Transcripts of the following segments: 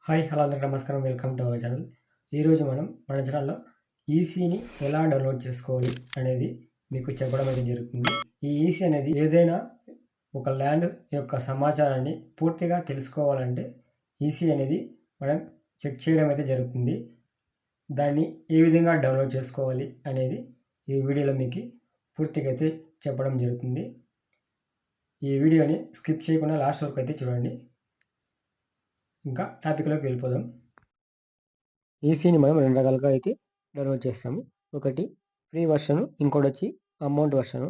Hi hello అందరికీ నమస్కారం. Welcome to our channel. ఈరోజు మనం మన ఛానల్లో ఈసీని ఎలా డౌన్లోడ్ చేసుకోవాలి అనేది మీకు చెప్పడం అయితే జరుగుతుంది. ఈ ఈసీ అనేది ఏదైనా ఒక ల్యాండ్ యొక్క సమాచారాన్ని పూర్తిగా తెలుసుకోవాలంటే ఈసీ అనేది మనం చెక్ చేయడం అయితే జరుగుతుంది. దాన్ని ఏ విధంగా డౌన్లోడ్ చేసుకోవాలి అనేది ఈ వీడియోలో మీకు పూర్తిగా అయితే చెప్పడం జరుగుతుంది. ఈ వీడియోని స్కిప్ చేయకుండా లాస్ట్ వరకు అయితే చూడండి. ఇంకా టాపిక్లోకి వెళ్ళిపోదాం. ఈసీని మనం రెండు రకాలుగా అయితే డౌన్లోడ్ చేస్తాము. ఒకటి ఫ్రీ వర్షన్, ఇంకోటి వచ్చి అమౌంట్ వర్షను.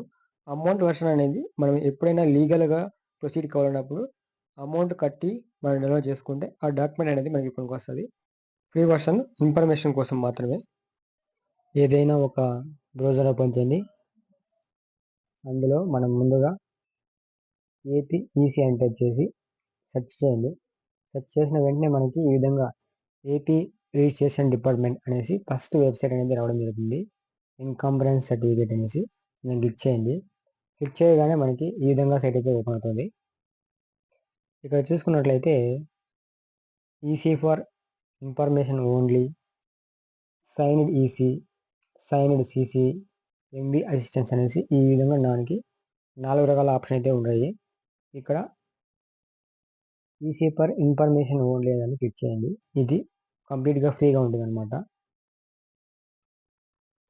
అమౌంట్ వర్షన్ అనేది మనం ఎప్పుడైనా లీగల్గా ప్రొసీడ్ కావాలన్నప్పుడు అమౌంట్ కట్టి మనం డౌన్లోడ్ చేసుకుంటే ఆ డాక్యుమెంట్ అనేది మనకి పనికి వస్తుంది. ఫ్రీ వర్షన్ ఇన్ఫర్మేషన్ కోసం మాత్రమే. ఏదైనా ఒక బ్రౌజర్ ఓపెన్ చేయండి. అందులో మనం ముందుగా ఏపీ ఈసీ అని టైప్ చేసి సెర్చ్ చేయండి. సెర్చ్ చేసిన వెంటనే మనకి ఈ విధంగా ఏపీ రిజిస్ట్రేషన్ డిపార్ట్మెంట్ అనేసి ఫస్ట్ వెబ్సైట్ అనేది రావడం జరుగుతుంది. ఇన్కంబరెన్స్ సర్టిఫికేట్ అనేసి నేను క్లిక్ చేయండి. క్లిక్ చేయగానే మనకి ఈ విధంగా సైట్ అయితే ఓపెన్ అవుతుంది. ఇక్కడ చూసుకున్నట్లయితే EC for information only, signed EC, signed CC, MB assistance అనేసి ఈ విధంగా మనకి 4 రకాల ఆప్షన్ అయితే ఉన్నాయి. ఇక్కడ ఈసీ ఫర్ ఇన్ఫర్మేషన్ ఓన్లీ అని క్లిక్ చేయండి. ఇది కంప్లీట్గా ఫ్రీగా ఉంటుంది అనమాట.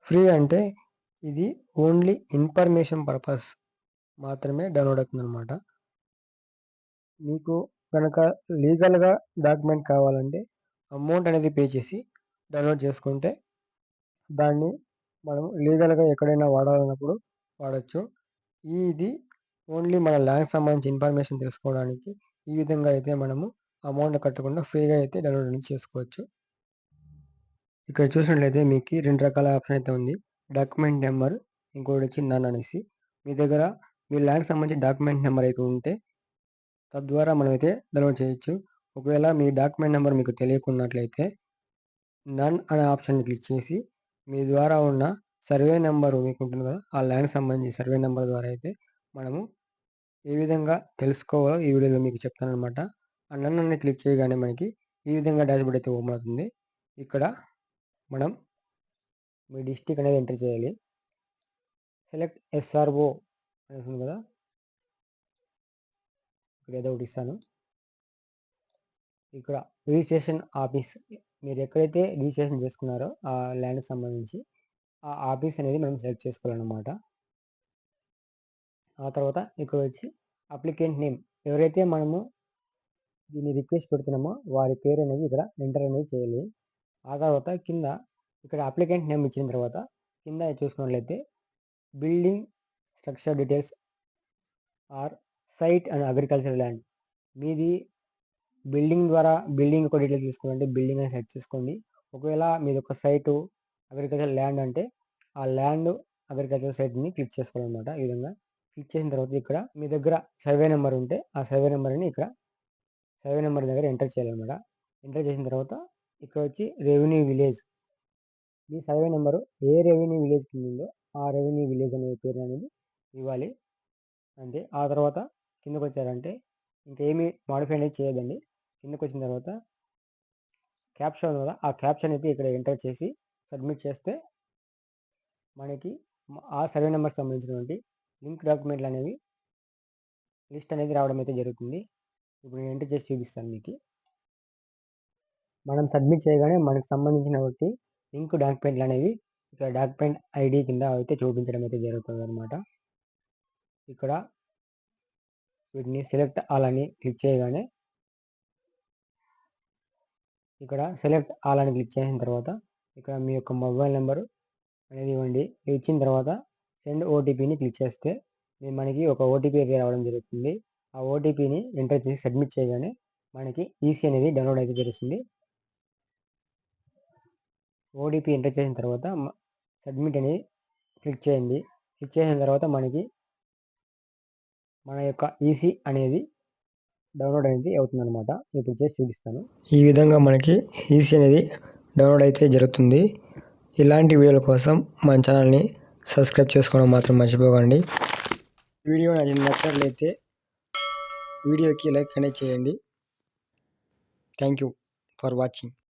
ఫ్రీ అంటే ఇది ఓన్లీ ఇన్ఫర్మేషన్ పర్పస్ మాత్రమే డౌన్లోడ్ అవుతుంది అనమాట. మీకు కనుక లీగల్గా డాక్యుమెంట్ కావాలంటే అమౌంట్ అనేది పే చేసి డౌన్లోడ్ చేసుకుంటే దాన్ని మనం లీగల్గా ఎక్కడైనా వాడాలన్నప్పుడు వాడచ్చు. ఇది ఓన్లీ మన ల్యాండ్ సంబంధించి ఇన్ఫర్మేషన్ తెలుసుకోవడానికి ఈ విధంగా అయితే మనము అమౌంట్ కట్టకుండా ఫ్రీగా అయితే డౌన్లోడ్ అనేది చేసుకోవచ్చు. ఇక్కడ చూసినట్లయితే మీకు 2 రకాల ఆప్షన్ అయితే ఉంది. డాక్యుమెంట్ నెంబర్, ఇంకోటి వచ్చి నన్ అనేసి. మీ దగ్గర మీ ల్యాండ్కి సంబంధించి డాక్యుమెంట్ నెంబర్ అయితే ఉంటే తద్వారా మనమైతే డౌన్లోడ్ చేయొచ్చు. ఒకవేళ మీ డాక్యుమెంట్ నెంబర్ మీకు తెలియకున్నట్లయితే నన్ అనే ఆప్షన్ని క్లిక్ చేసి మీ ద్వారా ఉన్న సర్వే నెంబరు మీకు ఉంటుంది కదా, ఆ ల్యాండ్కి సంబంధించి సర్వే నెంబర్ ద్వారా అయితే మనము ఏ విధంగా తెలుసుకోవాలో ఈ వీడియోలో మీకు చెప్తాను అనమాట. ఆ నన్ అని క్లిక్ చేయగానే మనకి ఈ విధంగా డాష్బోర్డ్ అయితే ఓపెన్ అవుతుంది. ఇక్కడ మనం మీ డిస్ట్రిక్ట్ అనేది ఎంటర్ చేయాలి. సెలెక్ట్ ఎస్ఆర్ఓ అనేది ఉంది కదా, ఇక్కడ ఏదో ఒకటి ఇస్తాను. ఇక్కడ రిజిస్ట్రేషన్ ఆఫీస్, మీరు ఎక్కడైతే రిజిస్ట్రేషన్ చేసుకున్నారో ఆ ల్యాండ్కి సంబంధించి ఆ ఆఫీస్ అనేది మనం సెలెక్ట్ చేసుకోవాలన్నమాట. ఆ తర్వాత ఇక్కడ వచ్చి అప్లికెంట్ నేమ్, ఎవరైతే మనము దీన్ని రిక్వెస్ట్ పెడుతున్నామో వారి పేరు అనేది ఇక్కడ ఎంటర్ అనేది చేయాలి. ఆ తర్వాత కింద ఇక్కడ అప్లికెంట్ నేమ్ ఇచ్చిన తర్వాత కింద చూసుకున్నట్లయితే building structure details or site and agriculture land, మీది బిల్డింగ్ ద్వారా బిల్డింగ్ ఒక డీటెయిల్ తీసుకోవాలంటే బిల్డింగ్ అని సెట్ చేసుకోండి. ఒకవేళ మీది ఒక సైటు అగ్రికల్చర్ ల్యాండ్ అంటే ఆ ల్యాండ్ అగ్రికల్చర్ సైట్ని క్లిక్ చేసుకోవాలన్నమాట. ఈ విధంగా క్లిక్ చేసిన తర్వాత ఇక్కడ మీ దగ్గర సర్వే నెంబర్ ఉంటే ఆ సర్వే నెంబర్ని ఇక్కడ సర్వే నెంబర్ దగ్గర ఎంటర్ చేయాలన్నమాట. ఎంటర్ చేసిన తర్వాత ఇక్కడ వచ్చి రెవెన్యూ విలేజ్, మీ సర్వే నెంబరు ఏ రెవెన్యూ విలేజ్ కింద ఉందో ఆ రెవెన్యూ విలేజ్ అనే పేరు అనేది ఇవ్వాలి. అంటే ఆ తర్వాత కిందకు వచ్చారంటే ఇంకేమీ మాడిఫై అనేది చేయదండి. కిందకు వచ్చిన తర్వాత క్యాప్షన్ ఉంది కదా, ఆ క్యాప్షన్ అయితే ఇక్కడ ఎంటర్ చేసి సబ్మిట్ చేస్తే మనకి ఆ సర్వే నెంబర్ సంబంధించినటువంటి లింక్ డాక్యుమెంట్లు అనేవి లిస్ట్ అనేది రావడం అయితే జరుగుతుంది. ఇప్పుడు నేను ఎంటర్ చేసి చూపిస్తాను మీకు. మనం సబ్మిట్ చేయగానే మనకు సంబంధించినటువంటి లింక్ డాక్యుమెంట్లు అనేవి ఇక్కడ డాక్యుమెంట్ ఐడి కింద అయితే చూపించడం అయితే జరుగుతుంది అనమాట. ఇక్కడ వీటిని సెలెక్ట్ ఆల్ అని క్లిక్ చేయగానే ఇక్కడ సెలెక్ట్ ఆల్ అని క్లిక్ చేసిన తర్వాత ఇక్కడ మీ యొక్క మొబైల్ నెంబరు అనేది ఇవ్వండి. ఇచ్చిన తర్వాత సెండ్ ఓటీపీని క్లిక్ చేస్తే మనకి ఒక ఓటీపీ అయితే రావడం జరుగుతుంది. ఆ ఓటీపీని ఎంటర్ చేసి సబ్మిట్ చేయగానే మనకి ఈసీ అనేది డౌన్లోడ్ అయితే జరుగుతుంది. ఓటీపీ ఎంటర్ చేసిన తర్వాత సబ్మిట్ అని క్లిక్ చేయండి. క్లిక్ చేసిన తర్వాత మనకి మన యొక్క ఈసీ అనేది డౌన్లోడ్ అనేది అవుతుంది అనమాట. ఇప్పుడు చేసి చూపిస్తాను. ఈ విధంగా మనకి ఈసీ అనేది డౌన్లోడ్ అయితే జరుగుతుంది. ఇలాంటి వీడియోల కోసం మన ఛానల్ని సబ్స్క్రైబ్ చేసుకోవడం మాత్రం మర్చిపోకండి. వీడియో నచ్చినట్లయితే వీడియోకి లైక్ అనేది చేయండి. Thank you. For watching.